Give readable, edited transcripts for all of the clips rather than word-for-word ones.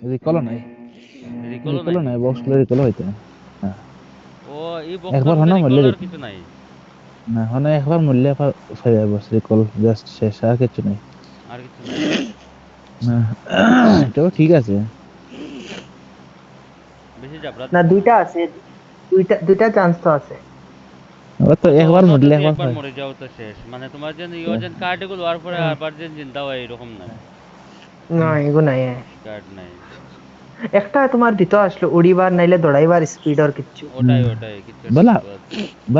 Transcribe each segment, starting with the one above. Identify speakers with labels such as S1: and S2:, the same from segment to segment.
S1: রিকলও নাই,
S2: রিকলও নাই
S1: রিকলও
S2: নি?
S1: নাই, বক্স গুলো রিকলও হইতে না। হ্যাঁ,
S2: ও এই বক্সটার
S1: একবার
S2: মধ্যে
S1: হনা
S2: রিকল
S1: মরলে
S2: আর কিছু নাই?
S1: না, হনা একবার মরলে আবার ফাইবার বস রিকল জাস্ট শেষ, আর কিছু নাই।
S2: আর কিছু নাই?
S1: না, এটাও ঠিক আছে।
S2: বেশি জাবরা
S3: না,
S2: তো না।
S3: দুইটা আছে, দুইটা দুইটা চান্স তো আছে।
S1: আবার তো
S2: অত
S1: একবার
S2: অত
S1: মরলে
S2: যদি
S1: একবার
S2: একবার
S1: হয়।
S2: মরে যাও তো শেষ, মানে তোমার যে ইও যেন কার্ড এগুলো আর পরে আবার যে জিন্দা হয় এরকম নাই।
S3: না, এগো নাই।
S2: কার্ড নাই।
S3: একটা তোমার দিত আসলো উড়িবার নাইলে দৌড়াইবার স্পিড আর কিচ্ছু।
S2: ওটাই ওটাই কিছু একটা
S1: বলা
S2: দিত আছে।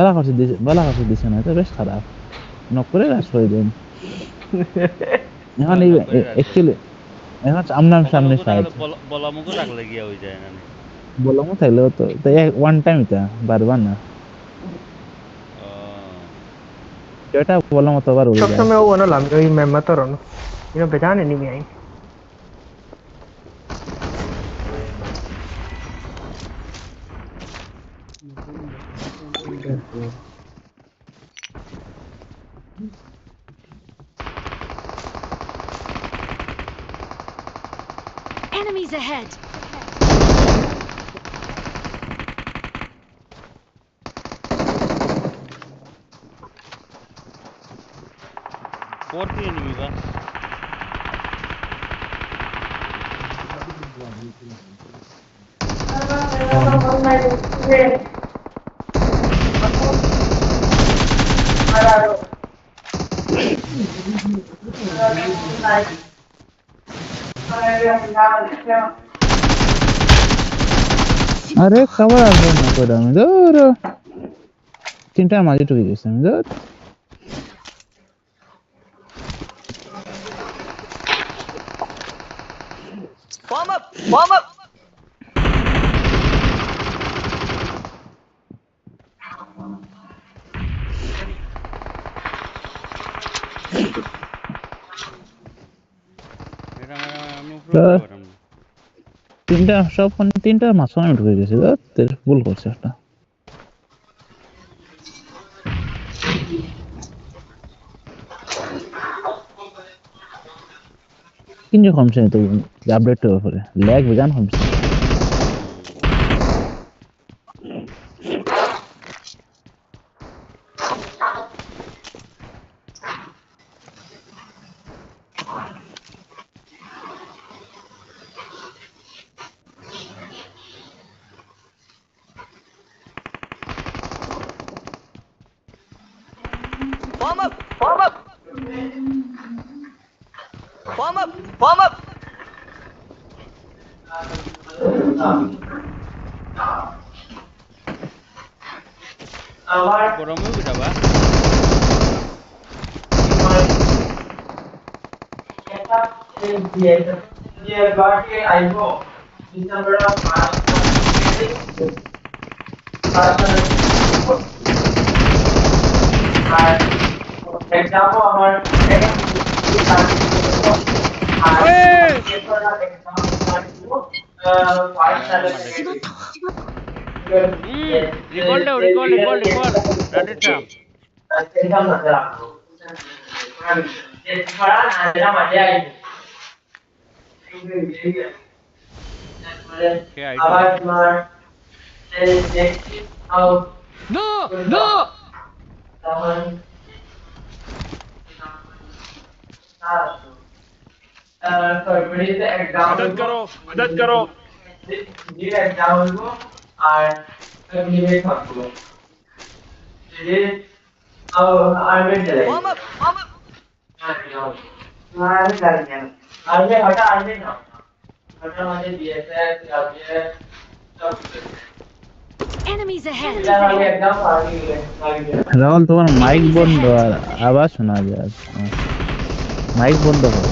S1: বলা করছে দিছে না, এটা বেশ খারাপ। নক করে রাস করে দেন। এখন
S2: হয়
S1: এই
S2: নকরে রাখ দেয়।
S1: অ্যাকচুয়ালি এখন সামনাম
S2: কখনো
S1: সামনে
S2: কখনো
S1: ফাইট
S2: থাকলে বলামুখও রাখলে গিয়া হয়ে যায় না নি?
S1: বললাম থাকলেও তো ওয়ান টাইম এটা বারবার না,
S2: ও
S1: যেটা বললাম অতবার উড়ে যায়।
S3: সবসময় ও অনলাম ওই মেম্মা তোর বেজান এনিমি আই।
S4: Enemies ahead!
S2: फोर्थ एनिमी बा।
S1: আরে কভার আসবে না করে আমি ধর তিনটা মাঝে ঢুকে গেছে আমি ধর।
S3: Warm up! Warm up!
S2: मेरा मेरा मैं ऊपर उठते पाরলাম না।
S1: তিনটা সব তিনটা মাঝখানে আমি ঢুকে গেছি ধর, ভুল করছে একটা। কিন্তু কমছে তো আপডেট করে ল্যাগ বেজান কমছে।
S3: Warm up! Warm up! Warm up! Warm up!
S2: গরমও বিটাবা।
S3: Example আমার
S2: रिकॉल दो रिकॉल रिकॉल रिकॉल राडेट सा। क्या आइटम? नो नो
S5: मदद करो, मदद करो।
S3: Warm up! Warm up!
S4: Enemies ahead!
S1: Rahul তোমার মাইক
S4: Enemies
S1: বন্ধ
S4: ahead!
S1: আর আওয়াজ শোনা যায়, মাইক বন্ধ করো।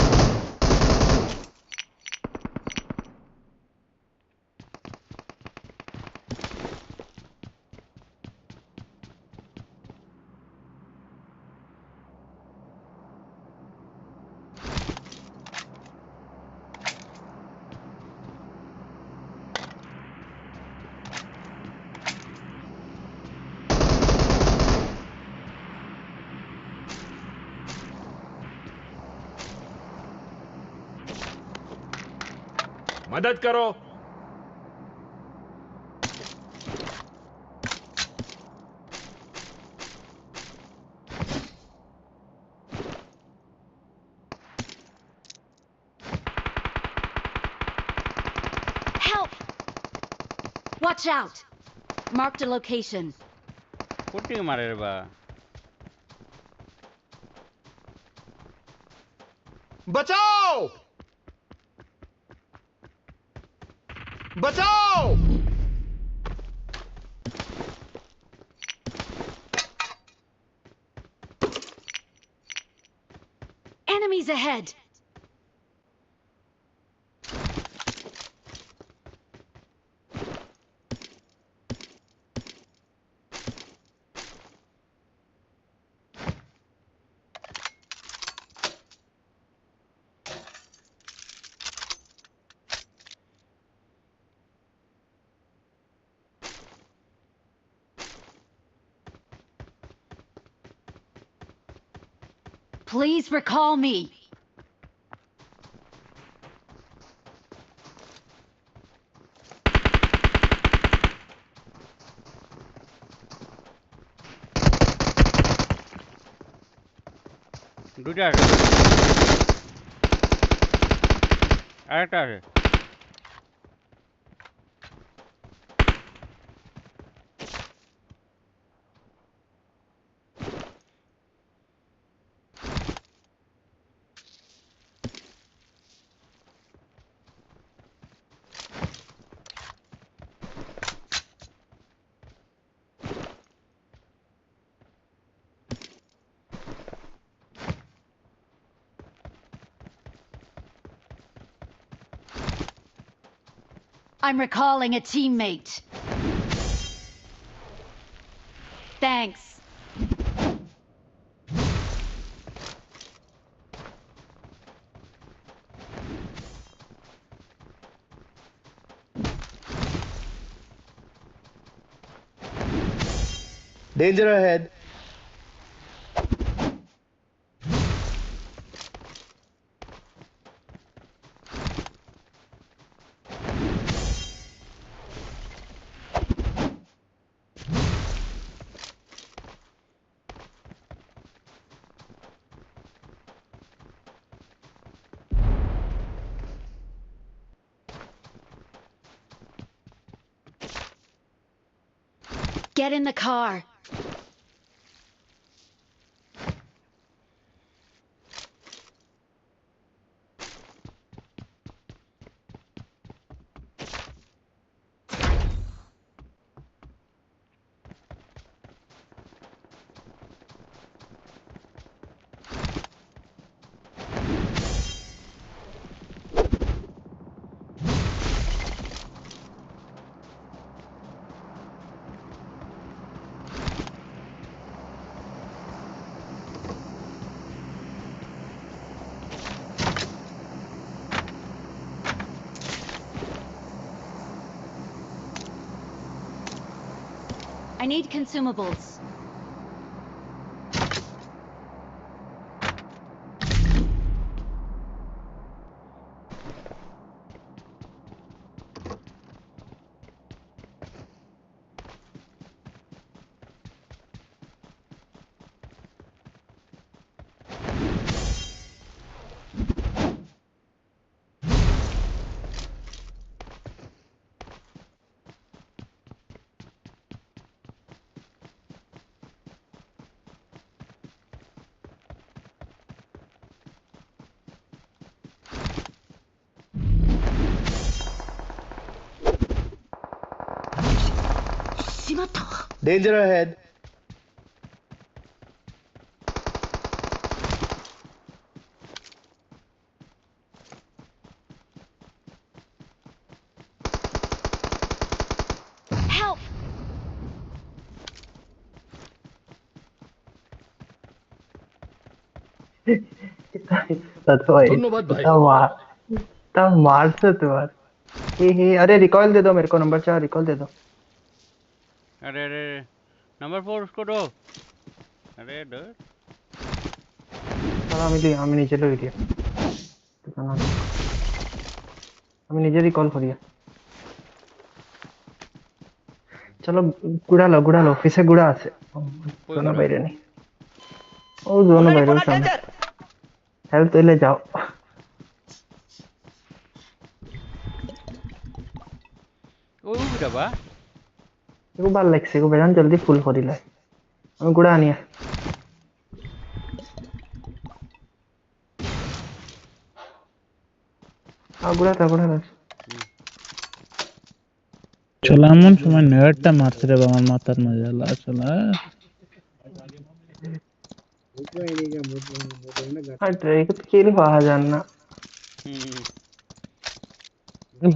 S5: मदद करो।
S4: Help! Watch out! Marked a location.
S2: কোটি মারে রে বা
S5: बचाओ बचाओ।
S4: Enemies ahead! Please recall me.
S2: দুইটা আছে আরেকটা আছে
S4: I'm recalling a teammate. Thanks.
S3: Danger ahead.
S4: Get in the car. I need consumables.
S3: Danger ahead.
S4: Help!
S5: धन्यवाद भाई।
S3: तब मार से तुम्हार हे अरे रिकॉइल दे दो मेरे को नंबर 4 रिकॉइल दे दो
S2: अरे अरे नंबर 4 उसको दो अरे दो
S3: चलो আমি नीचे लो दिया আমি নিজে রিকল করি চলো গুড়া লো অফিসে গুড়া আছে
S2: কই
S3: জোনা
S2: গুড়া?
S3: বাইরে নেই ও জোনা বাইরে সামনে হেল্প দিলে যাও
S2: ওই গুড়া বা
S3: এগো ভাল লাগছে এগো বেজান জলদি ফুল করিলে আমি গুড়া আনিয়া গুড়া
S1: চলা এমন সময় নেটটা মারছে রে বাবা, আমার মাথার মাঝে আল্লাহ চলা
S3: কিল পাওয়া যান না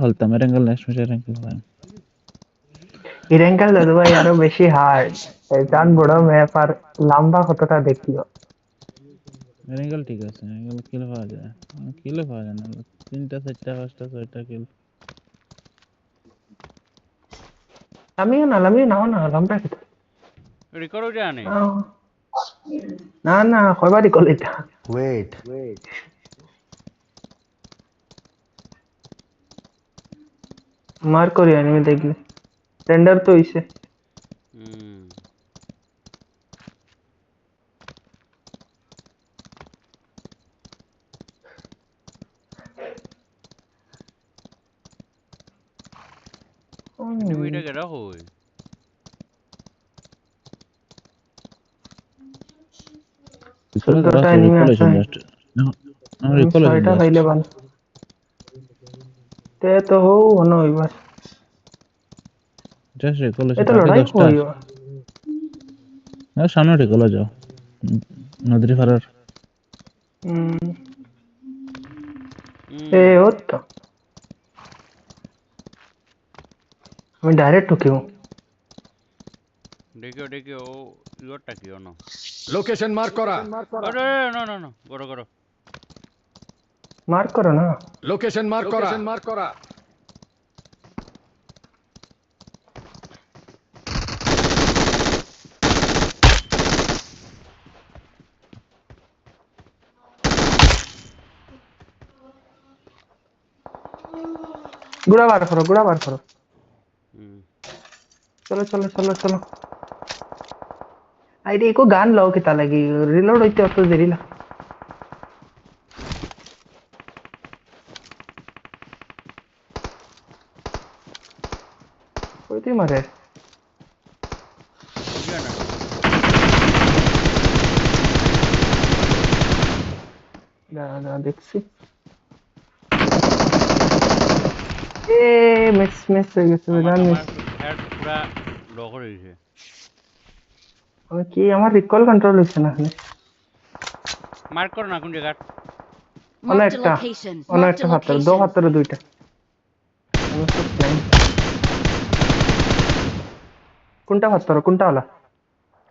S1: হলতাম এরেঙ্গল নেক্সট ম্যাচে এরেঙ্গল হয়।
S3: ইরেঙ্কাল দাদু ভাই আরো বেশি হার্ড জান বড় ম্যাপ আর লম্বা কতটা দেখিও
S1: এরেঙ্গল ঠিক আছে, এরেঙ্গল কিল পাওয়া যায়, কিল পাওয়া যায় না, 3টা 4টা 5টা 6টা কিল।
S3: লামিও না লম্বা খেতে
S2: রিকল হয়ে যায় না
S3: না কয়বারই কল এটা
S5: Wait.
S3: মার করি এনিমি দেখলে রেন্ডার তো হইছে
S2: এনিমিটা কেডা হই
S3: চোদ্দটা এনিমি আছে ছয়টা খাইলে ভালো তে তো হো হনো এবার
S1: জাস্ট রিকল
S3: এ তো লড়াই হইও
S1: সামনে রিকল যাও নদী ফারার
S3: এ ও তো আমি ডাইরেক্ট ঢুকিও
S2: দেখো ও ইয়োরটা কি অন
S5: Location mark করা।
S2: আরে না করো
S3: মার করো না
S5: Location mark করা।
S3: গুড়া বার করো চলো আইডি को গান লাও কিতা লাগি রিলোড হইতে অত দেরি লাগে কইতে মারে না দেখছি এ মিস হয়ে গেছে গান মিস
S2: হেড পুরা লো করে দিয়েছে
S3: আমি কি আমার রিকল কন্ট্রোল হইছে না এখানে
S2: মার্ক করো না কোন জায়গা
S4: Marked a
S3: একটা
S4: location.
S3: অন্য
S4: Marked
S3: একটা
S4: a
S3: ফাত্তর
S4: location.
S3: ফাত্তর দুইটা আমি সব প্ল্যান কোনটা ফাত্তর কোনটা হলা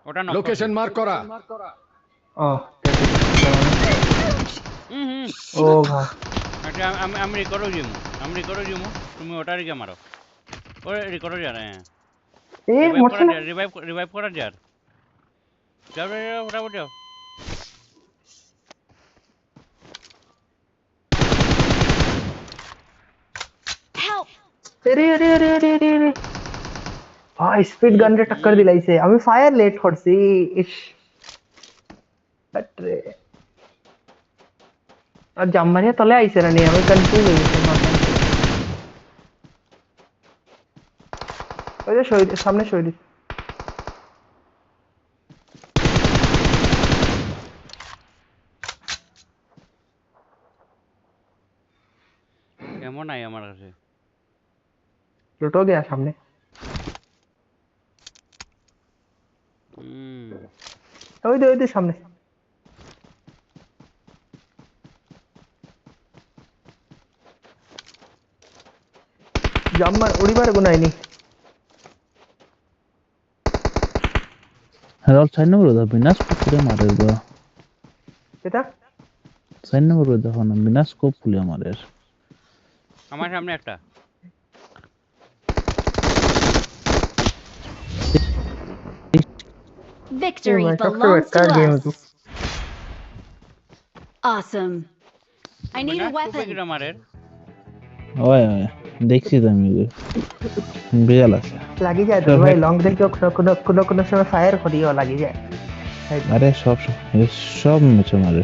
S2: ওটা না
S5: Location mark করা।
S3: ও ও ভাই
S2: আচ্ছা আমি রিকর্ডও দিমু তুমি ওটা রিকে মারো ওরে রিকর্ডও যা না
S3: এ মরছে না
S2: রিভাইভ করা যার যাও ওটা যাও
S4: Help!
S3: अरे भाई स्पीड गन रे टक्कर दिलाइছে আমি ফায়ার লেট করছি ইস আরে আর জাম্মারিয়া তলে আইছে না নি আমি কনফিউজ হই গেছি ওই যে শহীদ সামনে শহীদ
S2: এমন নাই আমার কাছে
S3: लूट हो गया सामने ওই দে সামনে জাম্মার উড়িবার গুনাইনি
S1: হ্যাঁ 6 নম্বর দা বিনাশ করে মারে গো
S3: এটা
S1: 6 নম্বর দেখো না বিনাশ কোপ খুলে মারে
S2: আমার সামনে একটা
S4: Victory
S3: Oh,
S4: belongs to
S3: game
S4: us. Awesome. I need a weapon.
S2: মারের
S1: ওই ওই দেখছি তো আমি বিড়াল আছে
S3: লাগি যায় তো ভাই লং রেঞ্জ কোনো সময় ফায়ার করিও লাগি যায়
S1: আরে সব সব ম্যাচে মারে